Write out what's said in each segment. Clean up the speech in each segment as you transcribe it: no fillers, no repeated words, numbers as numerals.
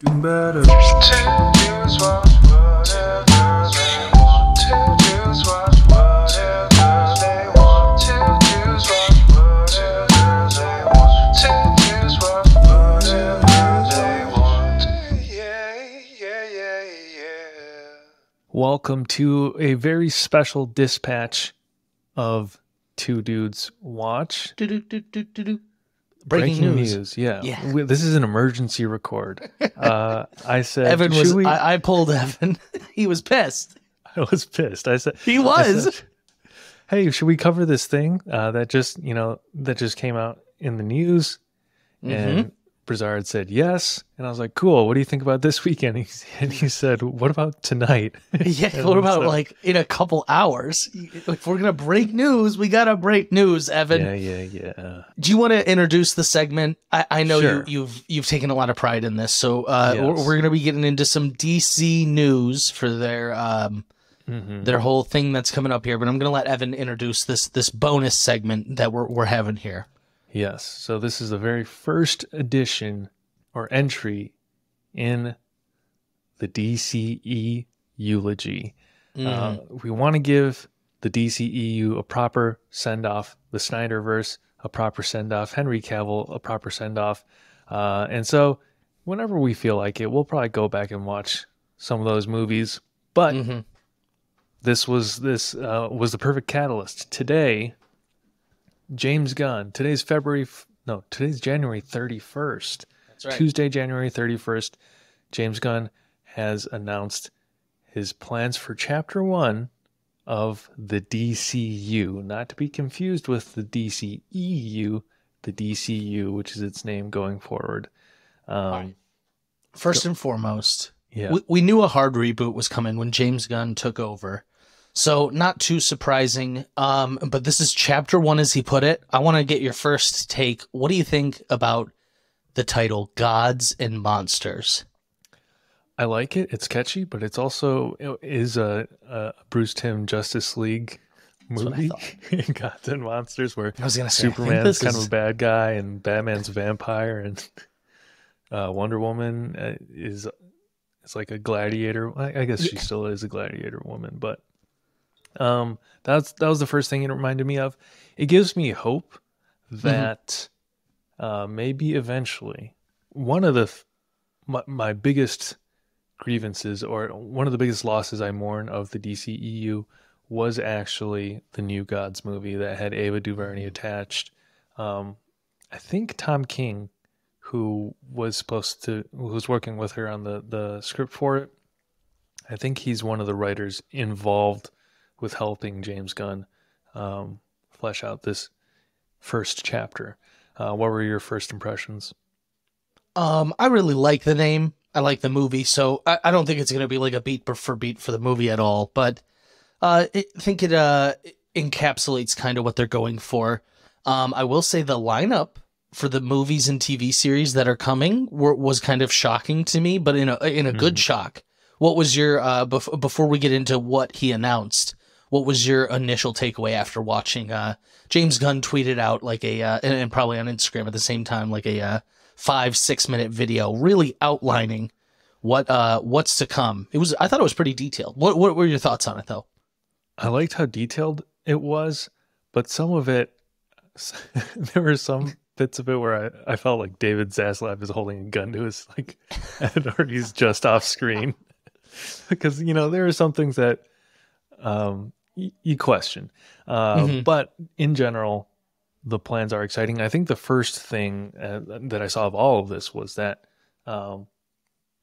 Better. Welcome to a very special dispatch of Two Dudes Watch. Breaking news. Yeah. This is an emergency record. I said, Evan was, I pulled Evan. He was pissed. I was pissed. I said, hey, should we cover this thing that just came out in the news? And Brizard said yes, and I was like, cool, what do you think about this weekend? And he said, what about tonight? Yeah, what about like in a couple hours? If we're gonna break news, we gotta break news, Evan. Yeah. Do you want to introduce the segment? I know Sure. you've taken a lot of pride in this, so Yes. we're gonna be getting into some DC news for their whole thing that's coming up here. But I'm gonna let Evan introduce this bonus segment that we're having here. Yes. So this is the very first edition or entry in the DCE eulogy. We want to give the DCEU a proper send-off, the Snyderverse a proper send-off, Henry Cavill a proper send-off. And so whenever we feel like it, we'll probably go back and watch some of those movies. But this was the perfect catalyst. Today, James Gunn, today's January 31st. That's right. Tuesday, January 31st, James Gunn has announced his plans for Chapter 1 of the DCU, not to be confused with the DCEU, the DCU, which is its name going forward. First and foremost, Yeah. we knew a hard reboot was coming when James Gunn took over. So not too surprising, but this is Chapter 1, as he put it. I want to get your first take. What do you think about the title, Gods and Monsters? I like it. It's catchy, but it is a Bruce Timm Justice League movie. Gods and Monsters, where I was gonna say, Superman's kind of a bad guy and Batman's a vampire, and Wonder Woman is like a gladiator. I guess she still is a gladiator woman, but that was the first thing it reminded me of. It gives me hope that maybe eventually one of my biggest grievances, or one of the biggest losses I mourn of the DCEU, was actually the New Gods movie that had Ava DuVernay attached. I think Tom King, who was working with her on the script for it, I think he's one of the writers involved with helping James Gunn flesh out this first chapter. What were your first impressions? I really like the name. I like the movie, so I don't think it's going to be like a beat for beat for the movie at all, but I think it encapsulates kind of what they're going for. I will say the lineup for the movies and TV series that are coming was kind of shocking to me, but in a good shock. What was your before we get into what he announced? What was your initial takeaway after watching? James Gunn tweeted out like and probably on Instagram at the same time, like a 5-6 minute video, really outlining what's to come. I thought it was pretty detailed. What were your thoughts on it, though? I liked how detailed it was, but some of it, there were some bits of it where I felt like David Zaslav is holding a gun to his head, or he's just off screen. Because, there are some things that you question. But in general, the plans are exciting. I think the first thing that I saw of all of this was that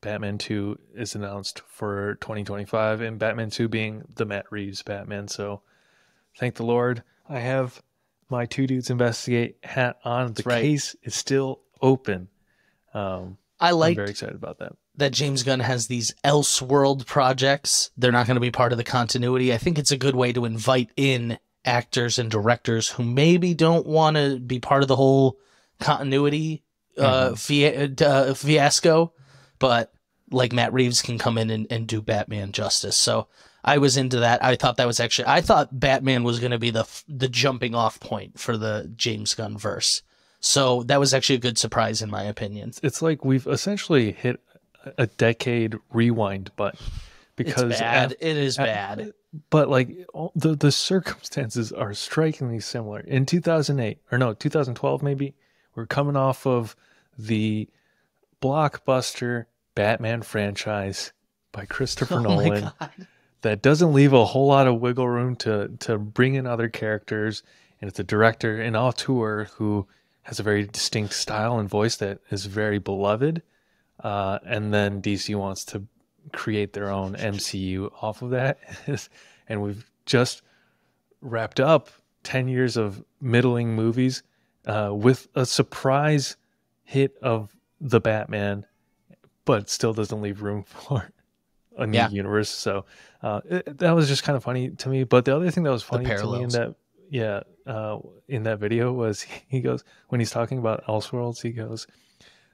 Batman 2 is announced for 2025, and Batman 2 being the Matt Reeves Batman. So thank the Lord, I have my Two Dudes Investigate hat on. The case is still open. I'm very excited about that James Gunn has these Elseworld projects. They're not going to be part of the continuity. I think it's a good way to invite in actors and directors who maybe don't want to be part of the whole continuity fiasco, but like Matt Reeves can come in and do Batman justice. So I was into that. I thought Batman was going to be the jumping off point for the James Gunn verse. So that was actually a good surprise in my opinion. It's like we've essentially hit a decade rewind button because It's bad. It is bad. But like the circumstances are strikingly similar. In 2008 or no 2012 maybe, we're coming off of the blockbuster Batman franchise by Christopher Nolan that doesn't leave a whole lot of wiggle room to bring in other characters, and it's a director, an auteur who has a very distinct style and voice that is very beloved, and then DC wants to create their own MCU off of that. And we've just wrapped up 10 years of middling movies with a surprise hit of the Batman, but still doesn't leave room for a new universe. So that was just kind of funny to me. But the other thing that was funny to me in that video was he goes, when he's talking about Elseworlds, he goes,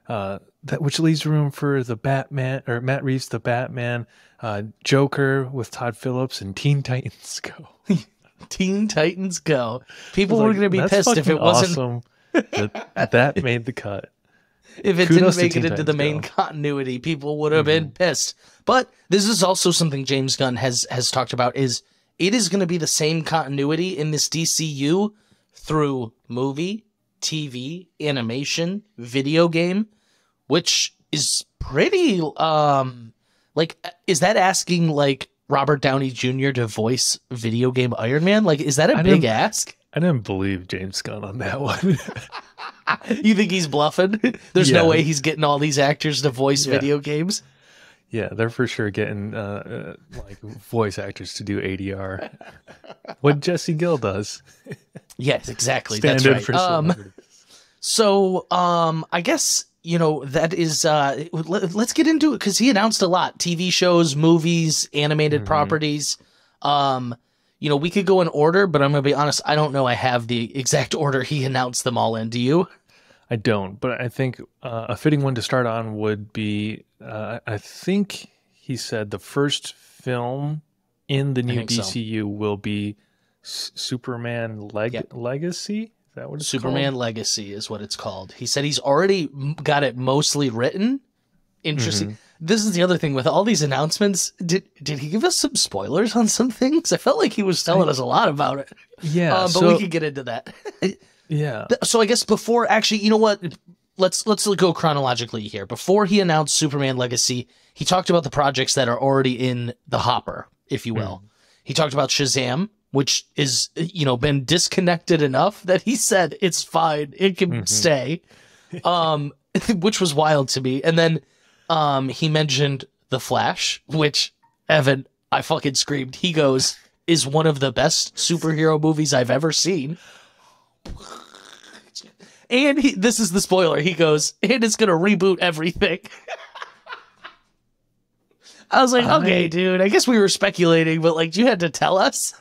that which leaves room for the Batman, or Matt Reeves, the Batman, Joker with Todd Phillips, and Teen Titans Go. Teen Titans Go. People were going to be pissed if it wasn't. Awesome that made the cut. If it didn't make it into the main continuity, people would have been pissed. But this is also something James Gunn has talked about, is it is going to be the same continuity in this DCU through movie, TV, animation, video game, which is pretty, is that asking, like, Robert Downey Jr. to voice video game Iron Man? Like, is that a big ask? I didn't believe James Gunn on that one. You think he's bluffing? There's no way he's getting all these actors to voice video games? Yeah, they're for sure getting like voice actors to do ADR. What Jesse Gill does. Yes, exactly. Stand That's in right. for celebrities. So I guess, that is, let's get into it, because he announced a lot. TV shows, movies, animated properties. We could go in order, but I'm going to be honest, I don't know I have the exact order he announced them all in. Do you? I don't, but I think a fitting one to start on would be, I think he said the first film in the new DCU will be Superman Legacy. Is that what it's Superman called? Legacy is what it's called. He said he's already got it mostly written. Interesting. This is the other thing with all these announcements. Did he give us some spoilers on some things? I felt like he was telling us a lot about it. Yeah, but we could get into that. Yeah. So I guess before, actually, you know what? Let's go chronologically here. Before he announced Superman Legacy, he talked about the projects that are already in the hopper, if you will. He talked about Shazam, which is, been disconnected enough that he said it's fine, it can stay, which was wild to me. And then he mentioned The Flash, which, Evan, I fucking screamed. He goes, is one of the best superhero movies I've ever seen. And this is the spoiler. He goes, and it's going to reboot everything. I was like, okay, dude, I guess we were speculating, but like, you had to tell us.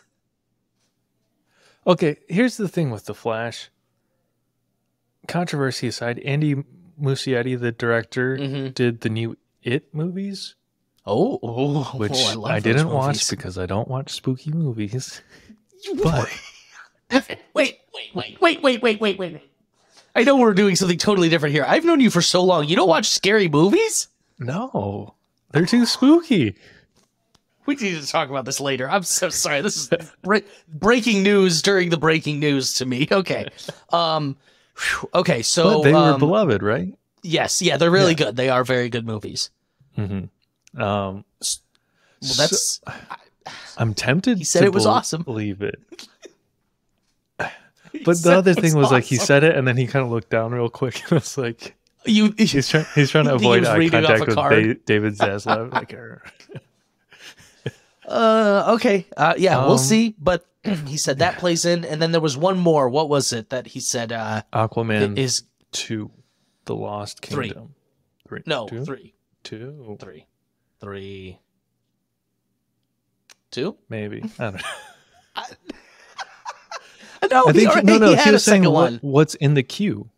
Okay, here's the thing with The Flash. Controversy aside, Andy Muschietti, the director, did the new It movies. Which I didn't watch because I don't watch spooky movies. But wait. I know we're doing something totally different here. I've known you for so long. You don't watch scary movies? No, they're too spooky. We need to talk about this later. I'm so sorry. This is breaking news during the breaking news to me. Okay. Okay, so... But they were beloved, right? Yes, yeah, they're really good. They are very good movies. Well, that's... I'm tempted he said it was awesome. Believe it. But the other thing was, like, he said it, and then he kind of looked down real quick, and it's like... He's trying to avoid eye contact with David Zaslav. Okay. We'll see. But he said that plays in, and then there was one more. What was it that he said? Aquaman is 2, The Lost Kingdom. 3. No, 2? 3. 2. 3. 3. 2? Maybe. I don't know. No, he had a second one. What's in the queue?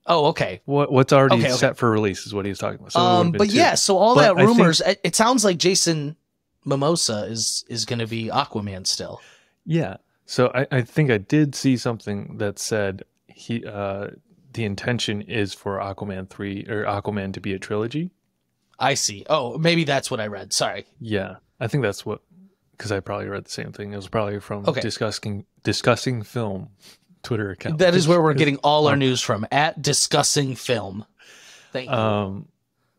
Oh, okay. What's already set for release is what he was talking about. So but 2. Yeah, so all that rumors, it sounds like Jason Momoa is going to be Aquaman still. Yeah. So I think I did see something that said the intention is for Aquaman 3 or Aquaman to be a trilogy. I see. Oh, maybe that's what I read. Sorry. Yeah, I think that's what, because I probably read the same thing. It was probably from Okay. discussing film Twitter account. That is where we're getting all our news from, at Discussing Film. Thank you.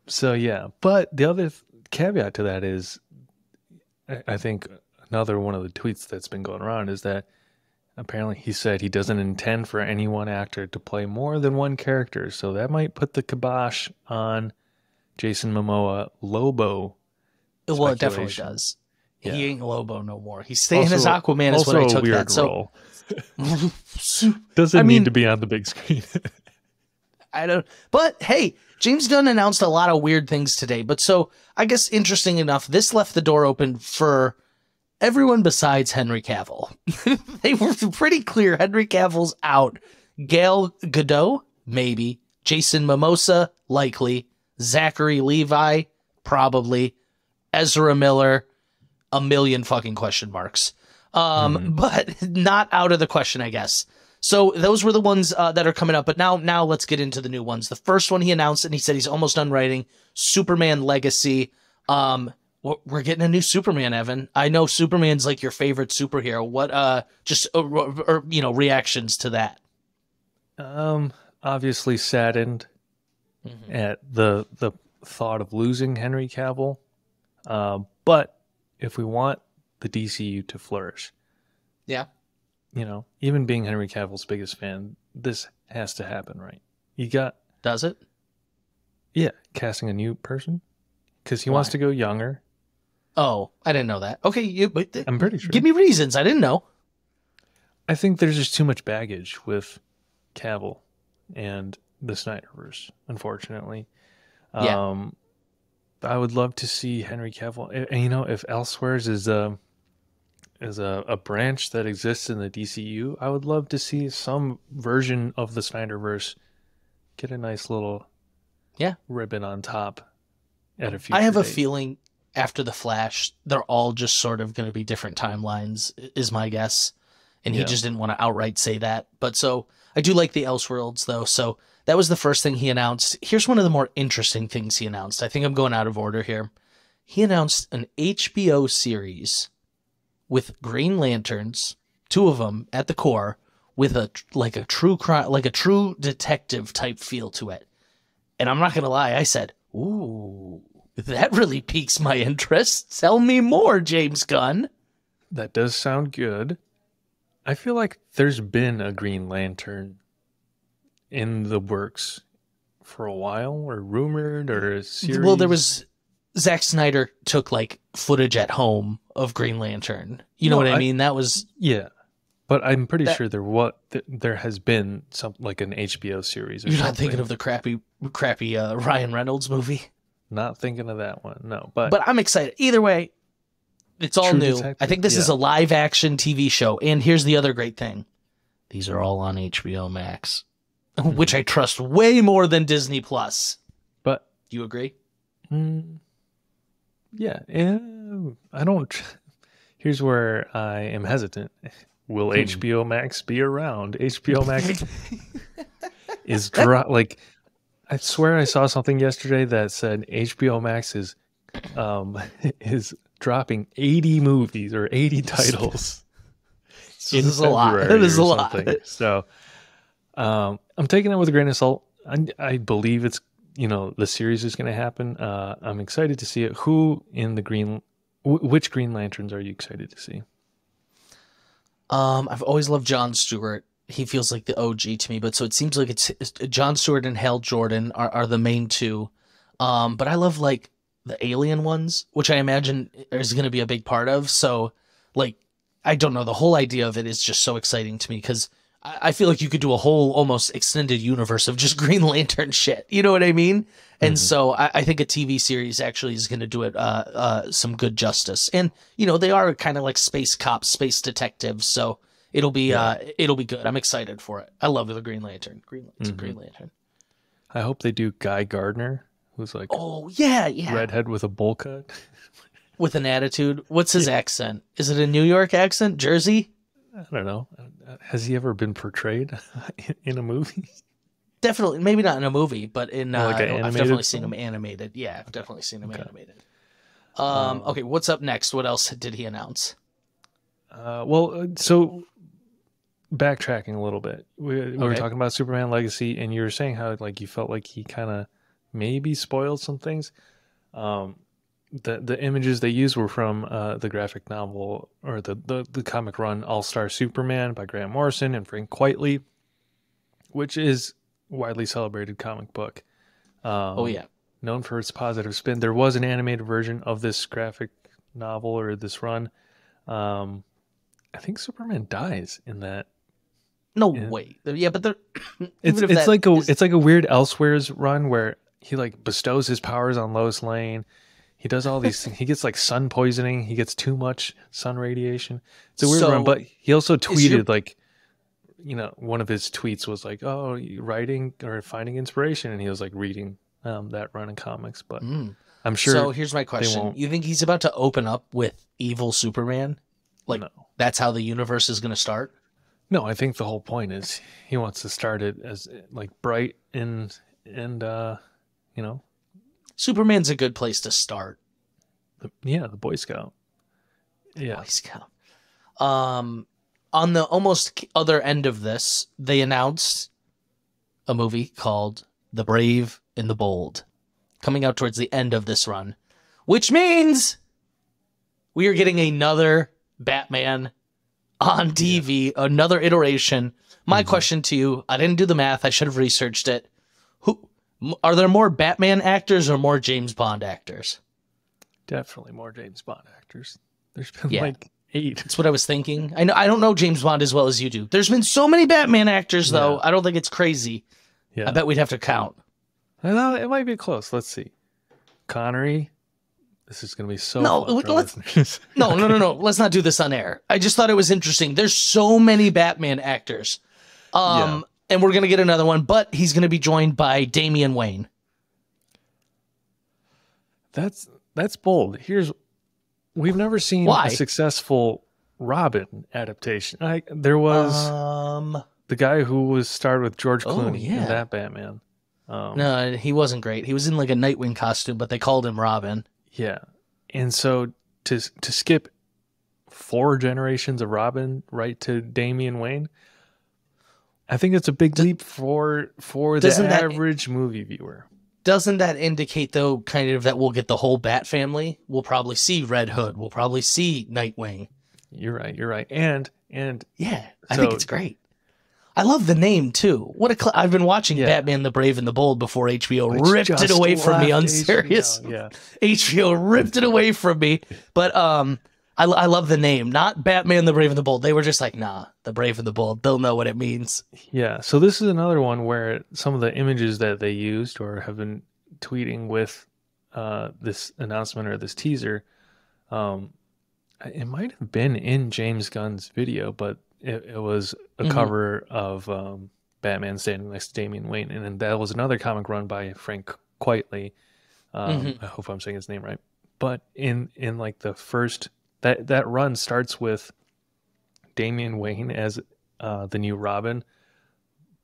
So yeah, but the other caveat to that is, I think another one of the tweets that's been going around is that apparently he said he doesn't intend for any one actor to play more than one character. So that might put the kibosh on Jason Momoa Lobo. Well, it definitely does. Yeah. He ain't Lobo no more. He's staying as Aquaman is what I took that. Role. Doesn't need to be on the big screen. I don't. But hey, James Gunn announced a lot of weird things today. But so I guess interesting enough, this left the door open for everyone besides Henry Cavill. They were pretty clear. Henry Cavill's out. Gal Gadot, maybe. Jason Momoa, likely. Zachary Levi, probably. Ezra Miller, a million fucking question marks. But not out of the question, I guess. So those were the ones that are coming up. But now let's get into the new ones. The first one he announced, and he said he's almost done writing, Superman Legacy. We're getting a new Superman, Evan. I know Superman's like your favorite superhero. What reactions to that? Obviously saddened at the thought of losing Henry Cavill. But if we want the DCU to flourish, yeah, even being Henry Cavill's biggest fan, this has to happen, right? Does it? Yeah, casting a new person because he wants to go younger. Oh, I didn't know that. Okay, I'm pretty sure. Give me reasons. I didn't know. I think there's just too much baggage with Cavill and the Snyderverse, unfortunately. Yeah. I would love to see Henry Cavill. And if Elseworlds is a branch that exists in the DCU, I would love to see some version of the Snyderverse get a nice little ribbon on top at a future I have a date. feeling after the Flash, they're all just sort of going to be different timelines, is my guess. And he just didn't want to outright say that. But so I do like the Elseworlds, though. So that was the first thing he announced. Here's one of the more interesting things he announced. I think I'm going out of order here. He announced an HBO series with Green Lanterns, 2 of them at the core, with a true crime, like a true detective type feel to it. And I'm not going to lie, I said, ooh, that really piques my interest. Tell me more, James Gunn. That does sound good. I feel like there's been a Green Lantern in the works for a while, or rumored, or a series. Well, there was Zack Snyder took like footage at home of Green Lantern. You know what I mean? That was but I'm pretty sure there has been something like an HBO series. You're not thinking of the crappy Ryan Reynolds movie? Not thinking of that one. No, but I'm excited. Either way, it's all new. Detective. I think this is a live action TV show. And here's the other great thing. These are all on HBO Max, which I trust way more than Disney Plus. But you agree? Yeah. I don't. Here's where I am hesitant. Will HBO Max be around? HBO Max is like. I swear I saw something yesterday that said HBO Max is dropping 80 movies or 80 titles. This is a lot. It is a lot. So I'm taking it with a grain of salt. I believe it's the series is going to happen. I'm excited to see it. Which Green Lanterns are you excited to see? I've always loved Jon Stewart. He feels like the OG to me, but so it seems like it's Jon Stewart and Hal Jordan are the main two. But I love like the alien ones, which I imagine is going to be a big part of. So like, I don't know. The whole idea of it is just so exciting to me because I feel like you could do a whole almost extended universe of just Green Lantern shit. You know what I mean? And so I think a TV series actually is going to do it some good justice. And, they are kind of like space cops, space detectives. So it'll be good. I'm excited for it. I love the Green Lantern. Green Lantern. I hope they do Guy Gardner, who's like redhead with a bowl cut. With an attitude. What's his accent? Is it a New York accent? Jersey? I don't know. Has he ever been portrayed in a movie? Definitely, maybe not in a movie, but in Like an I've animated definitely seen film? him animated. Yeah, I've definitely seen him Okay. animated. Okay, what's up next? What else did he announce? So backtracking a little bit, we were Okay. talking about Superman Legacy, and you were saying how like you felt like he kind of maybe spoiled some things. Um, the images they used were from the graphic novel or the comic run All Star Superman by Grant Morrison and Frank Quitely, which is widely celebrated comic book. Oh Um, yeah. known for its positive spin. There was an animated version of this graphic novel or this run. Um, I think Superman dies in that. No In, way. Yeah, but they're it's even if it's that like a is it's like a weird Elseworlds run where he like bestows his powers on Lois Lane. He does all these things. He gets like sun poisoning. He gets too much sun radiation. It's a weird run, so but he also is your tweeted like, one of his tweets was like, "Oh, writing or finding inspiration," and he was like reading that run in comics. But mm. I'm So sure here's my they question. won't. You think he's about to open up with evil Superman? Like No, that's how the universe is going to start? no. I think the whole point is he wants to start it as like bright and you know, Superman's a good place to start. the Boy Scout. Yeah. Boy Scout. On the almost other end of this, they announced a movie called The Brave and the Bold coming out towards the end of this run, which means we are getting another Batman on TV, another iteration. My question to you, I didn't do the math. I should have researched it. Who are there more Batman actors or more James Bond actors? Definitely more James Bond actors. There's been Yeah. like 8. That's what I was thinking. I don't know James Bond as well as you do. There's been so many Batman actors, though. Yeah. I don't think it's crazy. Yeah. I bet we'd have to count. I know it might be close. Let's see. Connery. This is going to be so No, fun for let's listeners. no. Let's not do this on air. I just thought it was interesting. There's so many Batman actors. Yeah. And we're gonna get another one, but he's gonna be joined by Damian Wayne. That's bold. We've never seen Why? a successful Robin adaptation. There was the guy who was starred with George Clooney yeah. in that Batman. No, he wasn't great. He was in like a Nightwing costume, but they called him Robin. Yeah. And so to skip 4 generations of Robin right to Damian Wayne, I think it's a big leap for the average movie viewer. Doesn't that indicate, though, kind of that we'll get the whole Bat family? We'll probably see Red Hood. We'll probably see Nightwing. You're right. And yeah, I think it's great. I love the name too. I've been watching Batman the Brave and the Bold before HBO ripped it away from me. Unserious. Yeah. HBO ripped it away from me. But I love the name. Not Batman the Brave and the Bold. They were just like, nah, the Brave and the Bold. They'll know what it means. Yeah. So this is another one where some of the images that they used or have been tweeting with this announcement or this teaser, it might have been in James Gunn's video, but it was a cover of Batman standing next to Damian Wayne, and then that was another comic run by Frank Quitely. I hope I'm saying his name right. But in like the first that run starts with Damian Wayne as the new Robin,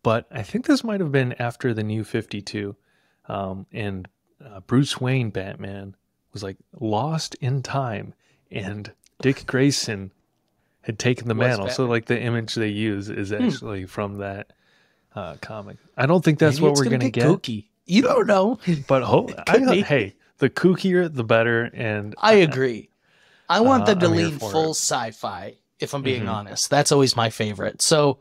but I think this might have been after the New 52, and Bruce Wayne Batman was like lost in time, and Dick Grayson had taken the mantle. Batman. So like the image they use is actually from that comic. I don't think that's what we're gonna get. Kooky. You don't know. But hey, the kookier the better. And I agree. I want them to I'm here lean for full it. sci-fi, if I'm being honest. That's always my favorite. So,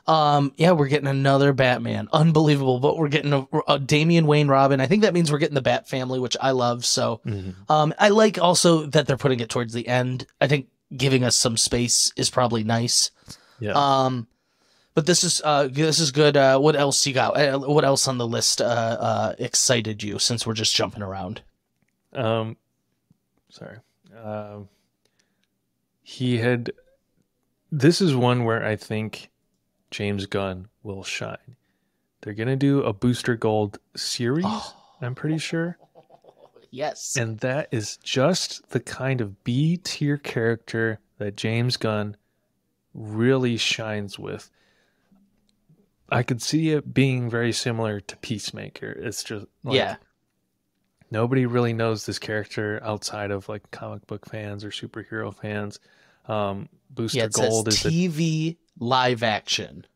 we're getting another Batman. Unbelievable. But we're getting a Damian Wayne Robin. I think that means we're getting the Bat family, which I love. So, I like also that they're putting it towards the end. I think giving us some space is probably nice. Yeah. But this is good. What else you got? What else on the list excited you, since we're just jumping around? Sorry. This is one where I think James Gunn will shine. They're going to do a Booster Gold series, I'm pretty sure. Yes. And that is just the kind of B tier character that James Gunn really shines with. I could see it being very similar to Peacemaker. It's just like, Yeah. nobody really knows this character outside of like comic book fans or superhero fans. Booster Yeah, it Gold says is TV live action.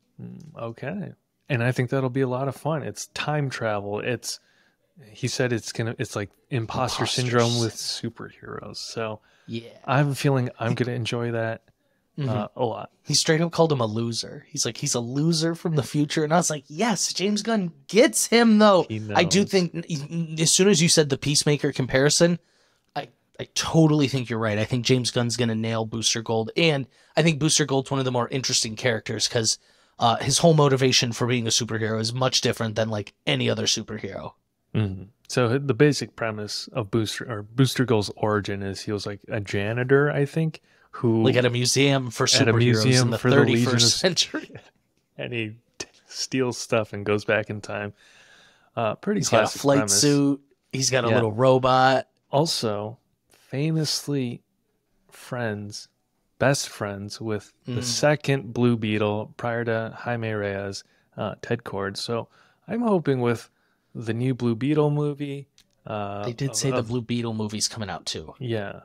okay, and I think that'll be a lot of fun. It's time travel. He said it's like imposter syndrome with superheroes. So Yeah. I have a feeling I'm gonna enjoy that a lot. He straight up called him a loser. He's like, he's a loser from the future. And I was like, yes, James Gunn gets him, though. I do think, as soon as you said the Peacemaker comparison, I totally think you're right. I think James Gunn's going to nail Booster Gold. And I think Booster Gold's one of the more interesting characters because his whole motivation for being a superhero is much different than like any other superhero. Mm-hmm. So the basic premise of Booster Gold's origin is he was like a janitor, I think, who like at a museum for superheroes in the 31st century. And he steals stuff and goes back in time. Pretty He's classic got a flight premise. suit. He's got a little robot. Also, famously best friends with the second Blue Beetle prior to Jaime Reyes, Ted Cord. So I'm hoping with the new Blue Beetle movie. They did say the Blue Beetle movie's coming out too. Yeah.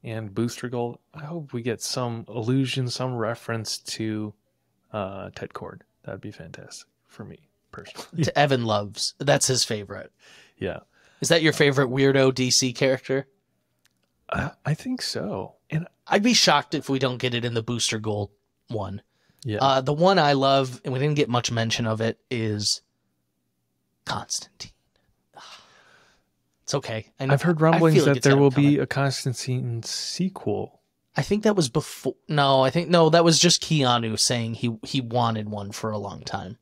And Booster Gold, I hope we get some allusion, some reference to Ted Cord. That'd be fantastic for me personally. To Evan Loves. That's his favorite. Yeah. Is that your favorite weirdo DC character? I think so. And I'd be shocked if we don't get it in the Booster Gold one. yeah. The one I love, and we didn't get much mention of it, is Constantine. It's okay. I've heard rumblings that there will be a Constantine sequel. I think that was before. No, that was just Keanu saying he wanted one for a long time.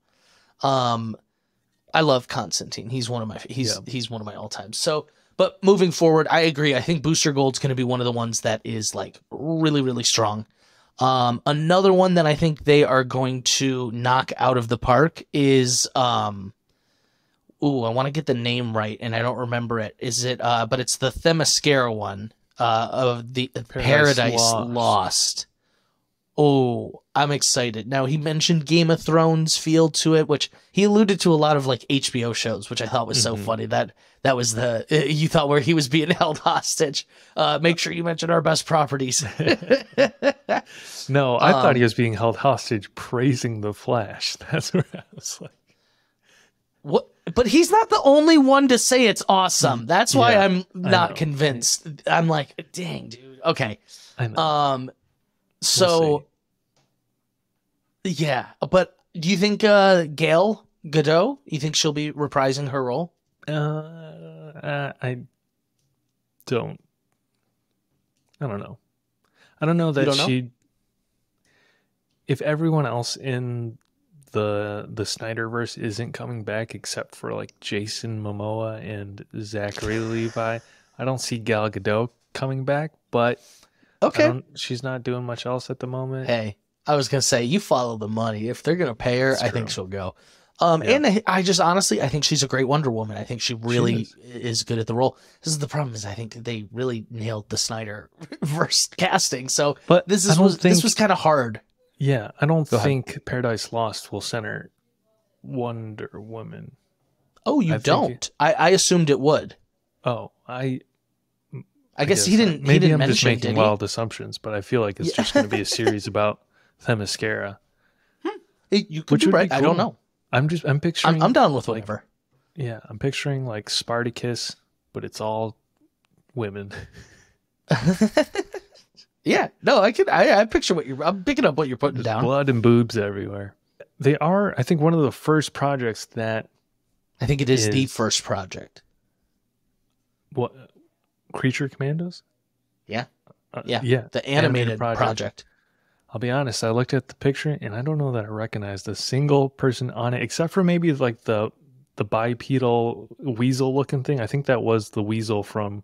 I love Constantine. He's one of my all time. So, but moving forward, I agree. I think Booster Gold's going to be one of the ones that is like really, really strong. Another one that I think they are going to knock out of the park is I want to get the name right, and I don't remember it. Is it? But it's the Themyscira one of the Paradise Lost. Oh, I'm excited. Now, he mentioned Game of Thrones feel to it, which he alluded to a lot of like HBO shows, which I thought was so funny. That was you thought where he was being held hostage. Make sure you mention our best properties. No, I thought he was being held hostage praising the Flash. That's where I was like, what? But he's not the only one to say it's awesome. That's why I'm not convinced. I'm like, dang, dude. Okay. I know. So, yeah. But do you think Gal Gadot, you think she'll be reprising her role? I don't know. I don't know that she... If everyone else in the Snyderverse isn't coming back except for like Jason Momoa and Zachary Levi, I don't see Gal Gadot coming back, but she's not doing much else at the moment. Hey, I was gonna say, you follow the money. If they're gonna pay her, I think she'll go. And I just honestly, I think she's a great Wonder Woman. I think she really is good at the role. This is the problem, is I think they really nailed the Snyderverse casting. So, but this was kind of hard. Yeah, I don't think Paradise Lost will center Wonder Woman. Oh, you don't? I assumed it would. Oh, I guess he didn't. Maybe he didn't I'm just mention making wild assumptions, but I feel like it's just going to be a series about Themyscira. You could be right. Cool. I don't know. I'm picturing. I'm down with whatever. Yeah, I'm picturing like Spartacus, but it's all women. Yeah, no, I picture I'm picking up what you're putting down. Blood and boobs everywhere. They are, I think, one of the first projects that... I think it is the first project. What? Creature Commandos? Yeah. Yeah. The animated project. I'll be honest, I looked at the picture and I don't know that I recognized a single person on it, except for maybe like the bipedal weasel looking thing. I think that was the weasel from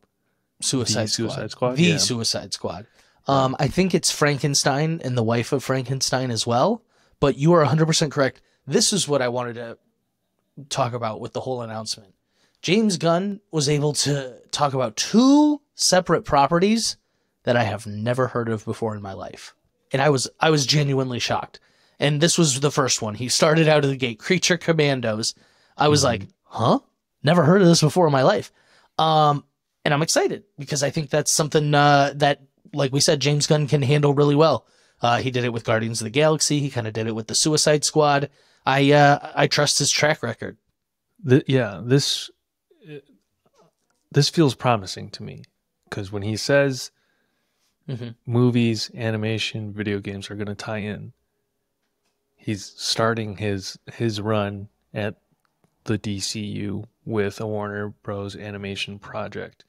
Suicide Squad. The Suicide Squad. I think it's Frankenstein and the wife of Frankenstein as well, but you are 100% correct. This is what I wanted to talk about with the whole announcement. James Gunn was able to talk about 2 separate properties that I have never heard of before in my life. And I was genuinely shocked. And this was the first one. He started out of the gate, Creature Commandos. I was like, huh? Never heard of this before in my life. And I'm excited because I think that's something that, like we said, James Gunn can handle really well. He did it with Guardians of the Galaxy. He kind of did it with the Suicide Squad. I trust his track record. This feels promising to me because when he says movies, animation, video games are going to tie in, he's starting his run at the DCU with a Warner Bros. Animation project.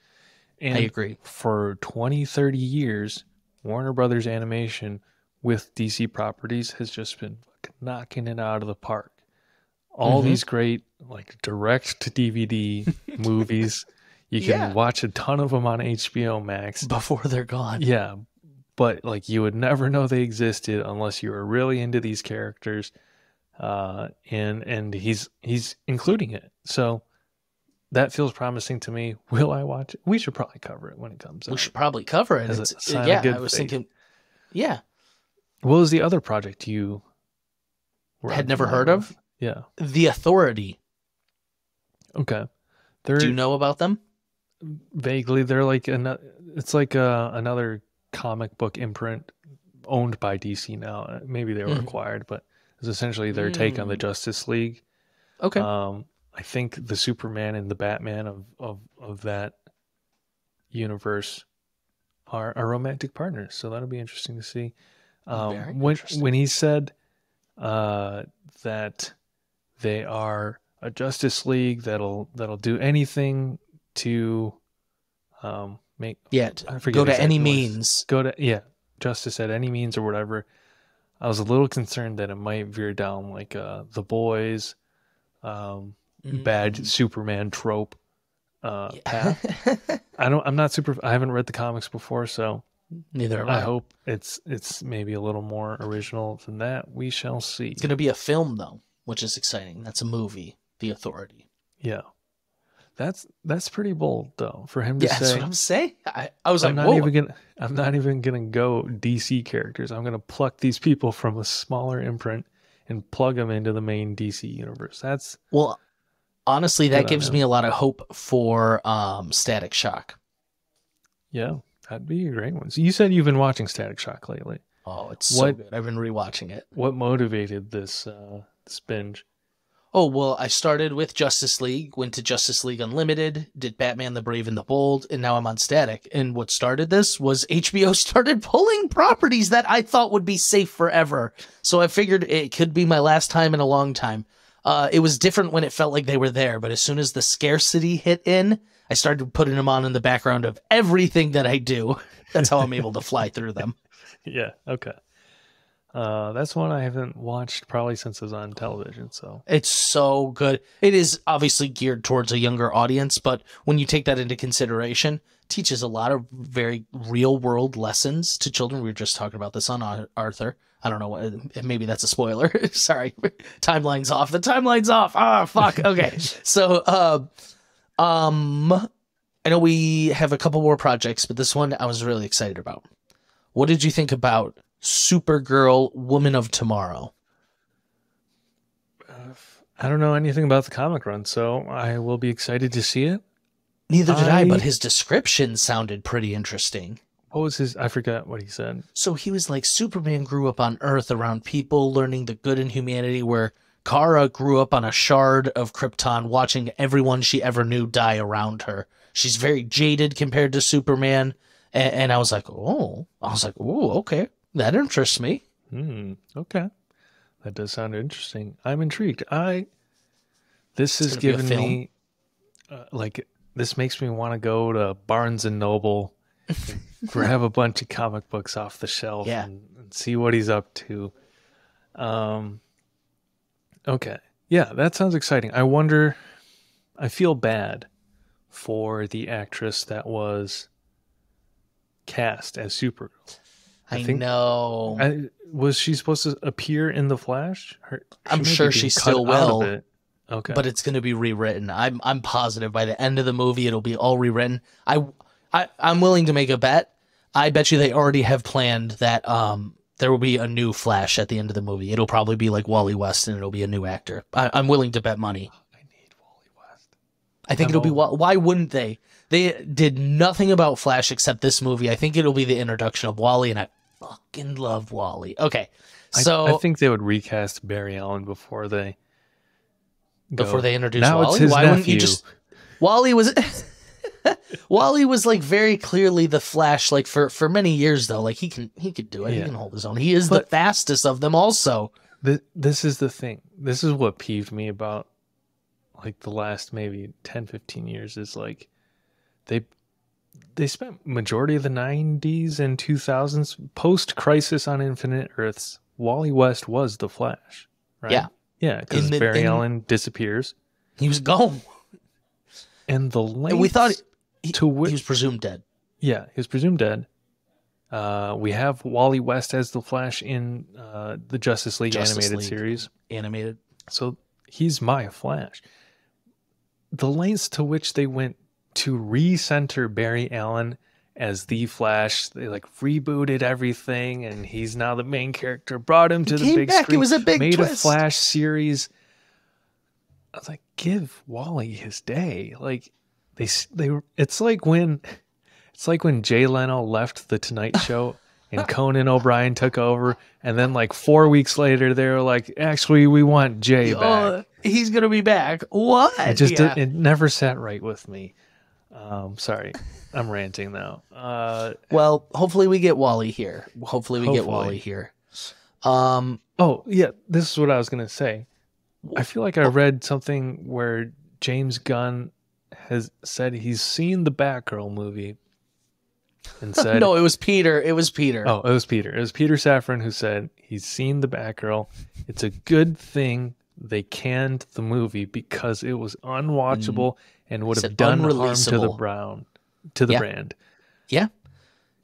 And I agree. For 20, 30 years, Warner Brothers Animation with DC properties has just been knocking it out of the park. All these great like direct to DVD movies. You can watch a ton of them on HBO Max before they're gone. Yeah, but like you would never know they existed unless you were really into these characters. And he's including it. So that feels promising to me. Will I watch it? We should probably cover it when it comes out. We should probably cover it. I was thinking, yeah. What was the other project you had never heard of? Yeah. The Authority. Okay. Do you know about them? Vaguely. They're like, it's like another comic book imprint owned by DC now. Maybe they were acquired, but it's essentially their take on the Justice League. Okay. I think the Superman and the Batman of that universe are romantic partners, so that'll be interesting to see. When he said that they are a Justice League that'll do anything to make go to any means. Justice at any means or whatever. I was a little concerned that it might veer down like The Boys, bad Superman trope path. I haven't read the comics before, so neither have I hope it's maybe a little more original than that. We shall see. It's going to be a film though, which is exciting. That's a movie, The Authority. Yeah. That's pretty bold though for him to say. That's what I'm saying. I was I'm not even gonna go DC characters. I'm gonna pluck these people from a smaller imprint and plug them into the main DC universe. Honestly, that gives me a lot of hope for Static Shock. Yeah, that'd be a great one. So you said you've been watching Static Shock lately. Oh, it's so good. I've been rewatching it. What motivated this binge? Oh, well, I started with Justice League, went to Justice League Unlimited, did Batman the Brave and the Bold, and now I'm on Static. And what started this was HBO started pulling properties that I thought would be safe forever. So I figured it could be my last time in a long time. It was different when it felt like they were there, but as soon as the scarcity hit in, I started putting them on in the background of everything that I do. That's how I'm able to fly through them. Yeah, okay. That's one I haven't watched probably since it was on television. So it's so good. It is obviously geared towards a younger audience, but when you take that into consideration, it teaches a lot of very real world lessons to children. We were just talking about this on Arthur. I don't know what, maybe that's a spoiler. Sorry. Timeline's off. The timeline's off. Ah, fuck. Okay. So, I know we have a couple more projects, but this one I was really excited about. What did you think about Supergirl, Woman of Tomorrow? I don't know anything about the comic run, so I will be excited to see it. Neither did I, but his description sounded pretty interesting. What was his? I forgot what he said. So he was like, Superman grew up on Earth around people learning the good in humanity, where Kara grew up on a shard of Krypton watching everyone she ever knew die around her. She's very jaded compared to Superman. And I was like, oh, okay. That interests me. Okay. That does sound interesting. I'm intrigued. This has given me, this makes me want to go to Barnes and Noble, and grab a bunch of comic books off the shelf and see what he's up to. Okay. Yeah, that sounds exciting. I feel bad for the actress that was cast as Supergirl. I know. Was she supposed to appear in The Flash? I'm sure she still will. Okay. But it's going to be rewritten. I'm positive by the end of the movie it'll be all rewritten. I'm willing to make a bet. I bet you they already have planned that there will be a new Flash at the end of the movie. It'll probably be like Wally West, and it'll be a new actor. I'm willing to bet money. I need Wally West. I think it'll be. Why wouldn't they? They did nothing about Flash except this movie. I think it'll be the introduction of Wally, and I fucking love Wally. Okay, so I think they would recast Barry Allen before they introduce now Wally. It's his Why nephew. wouldn't you just? Wally was. Wally was like very clearly the Flash, like for many years though. Like he could do it. Yeah. He can hold his own. He is the fastest of them also. This is the thing. This is what peeved me about like the last maybe 10, 15 years is like they spent majority of the 90s and 2000s post Crisis on Infinite Earths. Wally West was the Flash, right? Yeah. Yeah, because Barry Allen disappears. He was gone. And the length and we thought he was presumed dead. Yeah, he was presumed dead. We have Wally West as the Flash in the Justice League animated series. Animated. So he's my Flash. The lengths to which they went to recenter Barry Allen as the Flash, they like rebooted everything, and he's now the main character. Brought him to the big screen. It was a big made twist. A Flash series. I was like, give Wally his day. Like it's like when Jay Leno left the Tonight Show and Conan O'Brien took over, and then like 4 weeks later they were like, actually we want Jay back. He's gonna be back. What? It never sat right with me. Sorry, I'm ranting now. Well, hopefully we get Wally here. Get Wally here. Oh yeah, this is what I was gonna say. I feel like I read something where James Gunn has said he's seen the Batgirl movie and said... No, it was Peter. Oh, it was Peter. It was Peter Safran who said he's seen the Batgirl. It's a good thing they canned the movie because it was unwatchable and would have done harm to the brand. Yeah.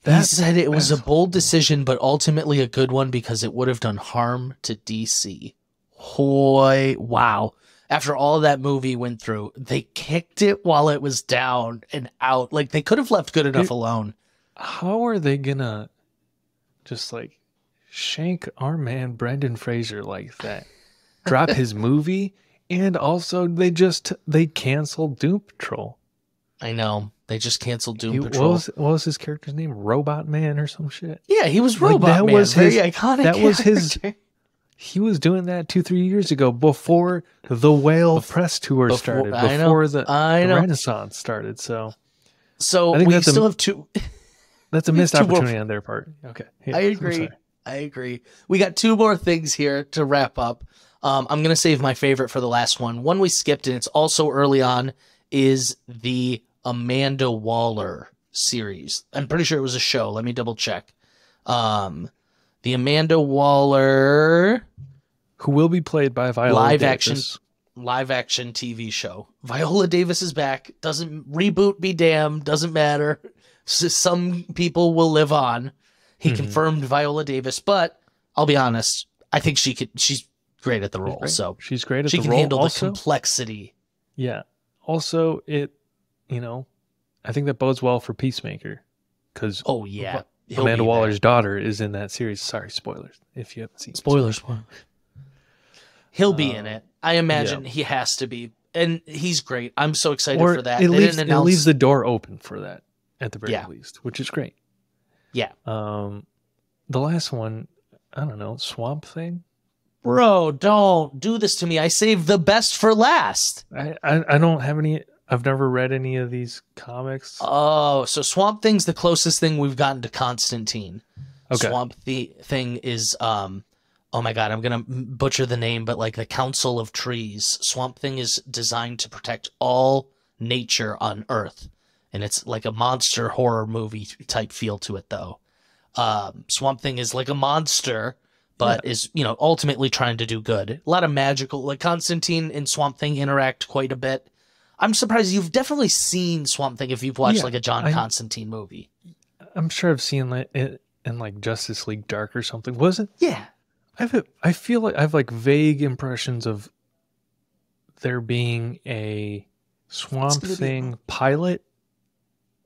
He said it was a bold decision, but ultimately a good one because it would have done harm to DC. Hoy, wow. After all that movie went through, they kicked it while it was down and out. Like, they could have left good enough alone. How are they gonna just, like, shank our man Brendan Fraser like that? Drop his movie? And also, they canceled Doom Patrol. I know. They just canceled Doom Patrol. What was his character's name? Robot Man or some shit? Yeah, he was Robot Man. Very iconic. That was his... He was doing that 2-3 years ago before the Whale press tour started, before the Renaissance started. So I think we still have two. That's a missed opportunity on their part. Okay, yeah, I agree. We got two more things here to wrap up. I'm going to save my favorite for the last one. One we skipped, and it's also early on, is the Amanda Waller series. I'm pretty sure it was a show. Let me double check. The Amanda Waller, who will be played by Viola Davis. Live action TV show. Viola Davis is back. Doesn't reboot be damned. Doesn't matter. Some people will live on. He confirmed Viola Davis, but I'll be honest. I think she's great at the role. So she's great at the role. She can handle the complexity. Yeah. Also, I think that bodes well for Peacemaker, because Amanda Waller's daughter is in that series. Sorry, spoilers if you haven't seen. Spoilers. He'll be in it. I imagine he has to be, and he's great. I'm so excited for that. It leaves the door open for that at the very least, which is great. Yeah. The last one, I don't know, Swamp Thing. Bro, don't do this to me. I saved the best for last. I don't have any. I've never read any of these comics. Oh, so Swamp Thing's the closest thing we've gotten to Constantine. Okay. Swamp Thing is, oh my God, I'm going to butcher the name, but like the Council of Trees. Swamp Thing is designed to protect all nature on Earth. And it's like a monster horror movie type feel to it, though. Swamp Thing is like a monster, but is, ultimately trying to do good. A lot of magical, like Constantine and Swamp Thing interact quite a bit. I'm surprised you've definitely seen Swamp Thing if you've watched like a John Constantine movie. I'm sure I've seen it in like Justice League Dark or something. Was it? Yeah. I feel like I have like vague impressions of there being a Swamp Thing pilot.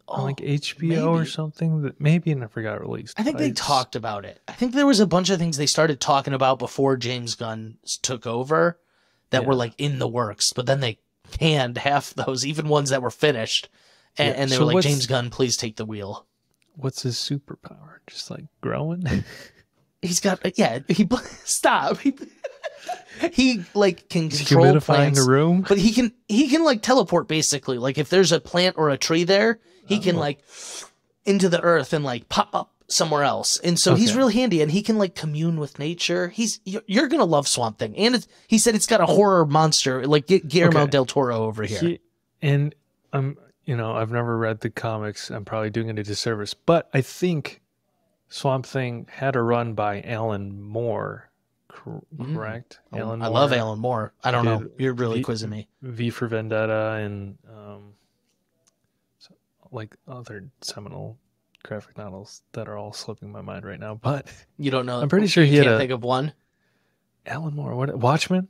on like HBO or something that maybe never got released. I think they talked about it. I think there was a bunch of things they started talking about before James Gunn took over that were like in the works, but then they canned half those, even ones that were finished, and they were like, James Gunn, please take the wheel. What's his superpower? Just like growing? He's got stop. He like can control plants, the room, but he can like teleport basically. Like if there's a plant or a tree there, he can like into the earth and like pop up somewhere else. And so he's real handy, and he can like commune with nature. You're gonna love Swamp Thing, and he said it's got a horror monster like Guillermo del Toro over here. I've never read the comics. I'm probably doing it a disservice, but I think Swamp Thing had a run by Alan Moore. Correct? Alan Moore. I love Alan Moore. I don't know. You're really quizzing me. V for Vendetta and like other seminal graphic novels that are all slipping my mind right now. But you don't know. I'm pretty sure he can't think of one. Alan Moore. What? Watchmen?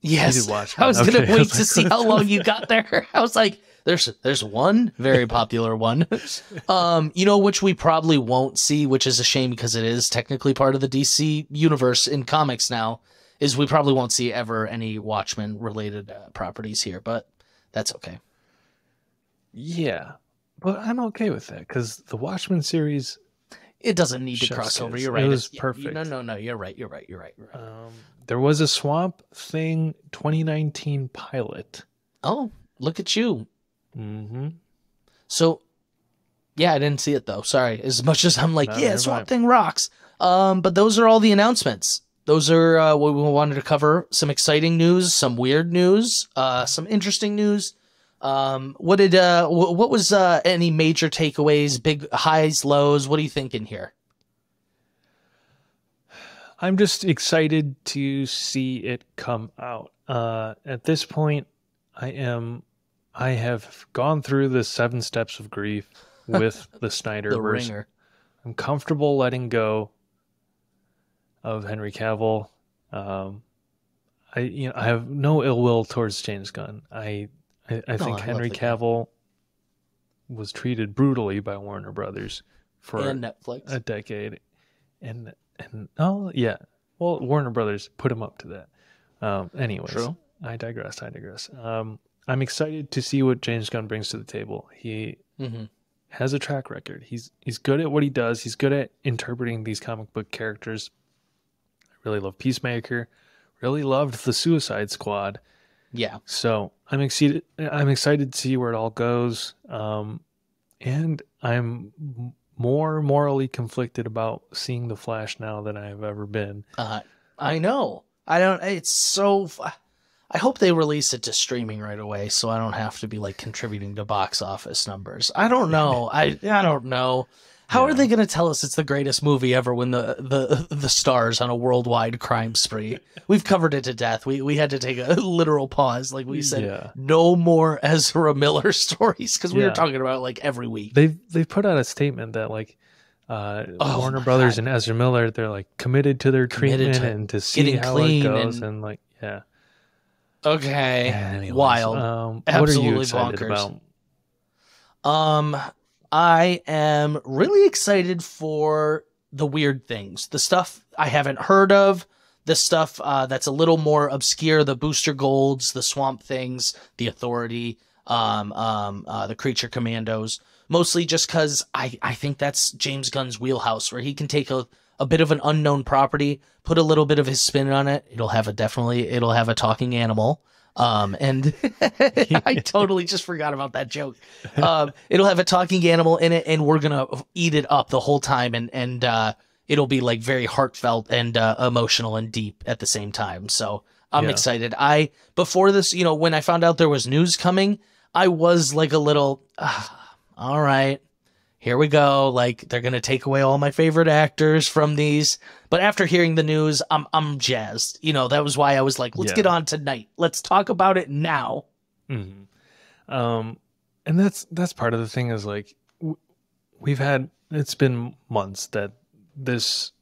Yes. He did Watchmen. I was gonna wait to see how long you got there. I was like, there's one very popular one. Which we probably won't see, which is a shame because it is technically part of the DC universe in comics now, is we probably won't see ever any Watchmen related properties here, but that's okay. Yeah, but I'm okay with that because the Watchmen series, it doesn't need to cross over. You're right. It was perfect. No. You're right. There was a Swamp Thing 2019 pilot. Oh, look at you. Mm-hmm. So, yeah, I didn't see it though. Sorry. As much as I'm like, Swamp Thing rocks. But those are all the announcements. Those are what we wanted to cover. Some exciting news, some weird news, some interesting news. What was any major takeaways, big highs, lows? What are you thinking here? I'm just excited to see it come out. At this point, I have gone through the 7 steps of grief with the Snyderverse. The Ringer. I'm comfortable letting go of Henry Cavill. I have no ill will towards James Gunn. I think Henry Cavill was treated brutally by Warner Brothers for and Netflix a decade, and Warner Brothers put him up to that. Anyways, True. I digress. I'm excited to see what James Gunn brings to the table. He has a track record. He's good at what he does. He's good at interpreting these comic book characters. I really love Peacemaker. Really loved the Suicide Squad. Yeah. So I'm excited to see where it all goes. And I'm more morally conflicted about seeing The Flash now than I have ever been. I know. I hope they release it to streaming right away so I don't have to be like contributing to box office numbers. I don't know. I don't know. How are they going to tell us it's the greatest movie ever when the star's on a worldwide crime spree? We've covered it to death. We had to take a literal pause. Like we said, no more Ezra Miller stories because we were talking about it like every week. They've put out a statement that like Warner Brothers and Ezra Miller, they're like committed to their treatment and to see how it goes and like, yeah. Okay. Anyways, wild. What are you excited about? I am really excited for the weird things, the stuff I haven't heard of, the stuff that's a little more obscure, the Booster Golds, the Swamp Things, the Authority, the Creature Commandos, mostly just because I think that's James Gunn's wheelhouse, where he can take a bit of an unknown property, put a little bit of his spin on it. It'll have a talking animal. And I totally just forgot about that joke. It'll have a talking animal in it, and we're gonna eat it up the whole time, and it'll be like very heartfelt and emotional and deep at the same time. So I'm excited. Before this, when I found out there was news coming, I was like a little, all right, here we go. Like they're going to take away all my favorite actors from these. But after hearing the news, I'm jazzed. That was why I was like, let's get on tonight. Let's talk about it now. Mm-hmm. And that's part of the thing is like, it's been months that the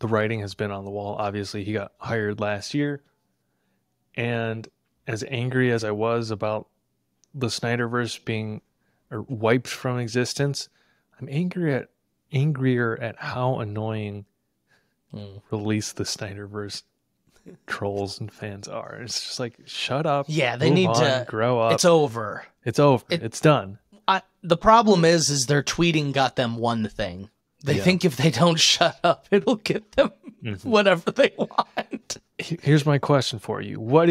writing has been on the wall. Obviously he got hired last year. And as angry as I was about the Snyderverse being or wiped from existence, I'm angrier at how annoying release the Snyderverse trolls and fans are. It's just like, shut up. Yeah, they move need on, to grow up. It's over. It's over. It's done. The problem is their tweeting got them one thing. They think if they don't shut up, it'll get them whatever they want. Here's my question for you. What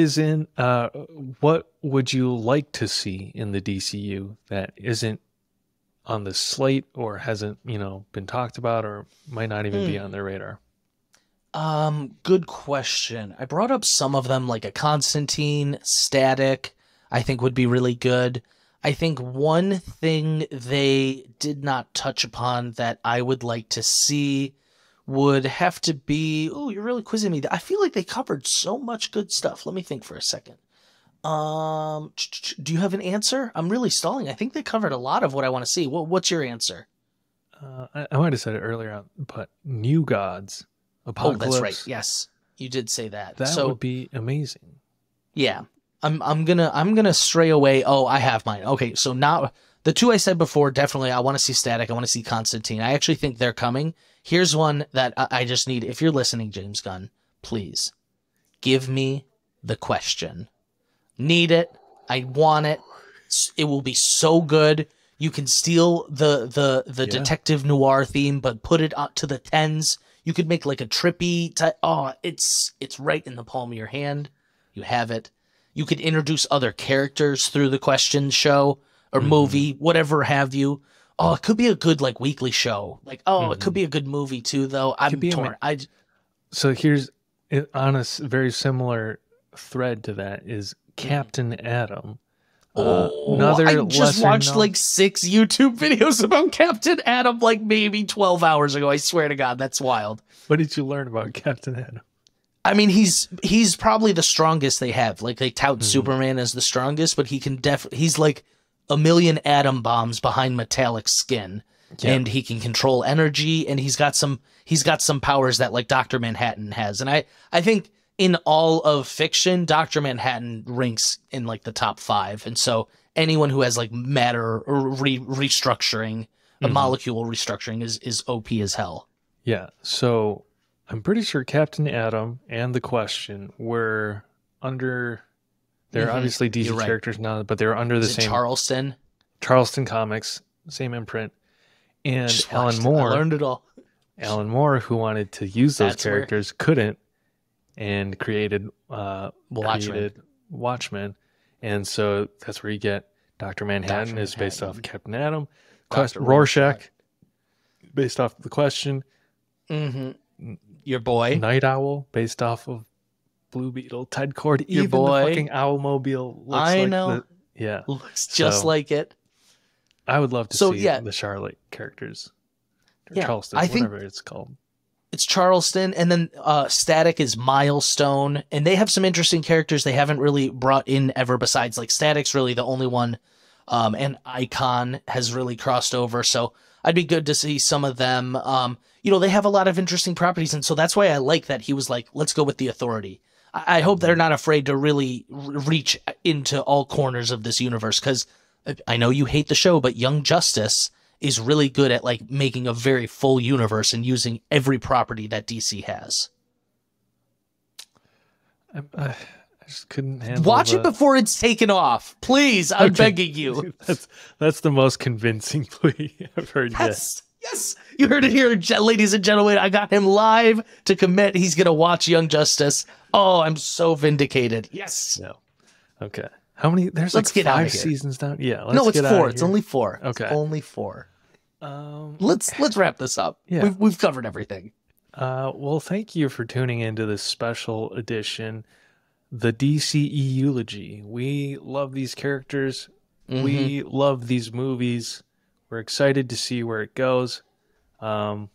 would you like to see in the DCU that isn't on the slate or hasn't, been talked about or might not even be on their radar? Good question. I brought up some of them, like a Constantine, Static, I think would be really good. I think one thing they did not touch upon that I would like to see would have to be... Oh, you're really quizzing me. I feel like they covered so much good stuff. Let me think for a second. Do you have an answer? I'm really stalling. I think they covered a lot of what I want to see. What's your answer? I might have said it earlier, but New Gods, Apocalypse. Oh, that's right. Yes, you did say that. That would be amazing. Yeah. I'm gonna stray away. Oh, I have mine. Okay, so now the two I said before, definitely I want to see Static. I want to see Constantine. I actually think they're coming. Here's one that I just need. If you're listening, James Gunn, please give me The Question. Need it. I want it. It will be so good. You can steal the detective noir theme, but put it up to the tens. You could make like a trippy type. Oh, it's right in the palm of your hand. You have it. You could introduce other characters through The Question show or movie, whatever have you. Oh, it could be a good like weekly show. Like, it could be a good movie too, though. I'm torn. So here's on a very similar thread to that is Captain Atom. I just watched like 6 YouTube videos about Captain Atom like maybe 12 hours ago. I swear to God, that's wild. What did you learn about Captain Atom? I mean, he's probably the strongest they have. Like they tout Superman as the strongest, but he can he's like a million atom bombs behind metallic skin, and he can control energy, and he's got some powers that like Dr. Manhattan has. And I think in all of fiction, Dr. Manhattan ranks in like the top 5. And so anyone who has like matter or restructuring, a molecule restructuring is OP as hell. Yeah. So I'm pretty sure Captain Atom and The Question were under... They're obviously DC characters now, but they're under the same... Charleston Comics, same imprint. And Alan Moore... I learned it all. Alan Moore, who wanted to use those characters, couldn't, and created Watchmen. And so that's where you get Dr. Manhattan is based off of Captain Atom. Rorschach, based off of The Question. Your boy. Night Owl, based off of Blue Beetle. Ted Cord. Your boy. The fucking Owlmobile looks looks just like it. I would love to see the Charlotte characters. Charleston, whatever it's called. It's Charleston, and then Static is Milestone, and they have some interesting characters they haven't really brought in ever besides, like, Static's really the only one, and Icon has really crossed over, so I'd be good to see some of them. They have a lot of interesting properties, and so that's why I like that he was like, let's go with the Authority. I hope they're not afraid to really reach into all corners of this universe, because I know you hate the show, but Young Justice is really good at like making a very full universe and using every property that DC has. I just couldn't handle Watch it before it's taken off. Please, I'm begging you. That's the most convincing plea I've heard yet. Yes, you heard it here, ladies and gentlemen. I got him live to commit. He's going to watch Young Justice. Oh, I'm so vindicated. Yes. No. Okay. How many? There's like 5 seasons now. Yeah. No, it's 4. It's only 4. Okay. It's only 4. Let's wrap this up. Yeah. We've covered everything. Well, thank you for tuning into this special edition, the DCEULOGY. We love these characters. We love these movies. We're excited to see where it goes. So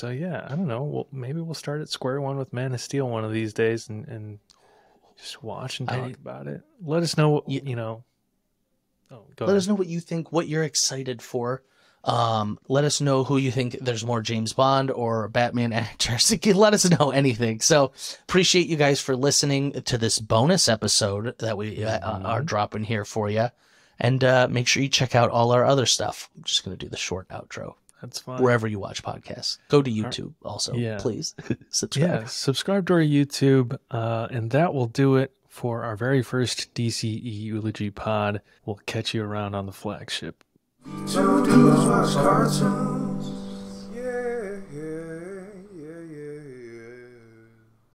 yeah, I don't know. Maybe we'll start at square one with Man of Steel one of these days and just watch and talk about it. Let us know what Let us know what you think, what you're excited for. Let us know who you think there's more James Bond or Batman actors. Let us know anything. So appreciate you guys for listening to this bonus episode that we are dropping here for you. And make sure you check out all our other stuff. I'm just going to do the short outro. That's fine. Wherever you watch podcasts. Go to YouTube also, please. Subscribe. Yeah, subscribe to our YouTube, and that will do it for our very first DCEULOGY pod. We'll catch you around on the flagship. So do watch cartoons.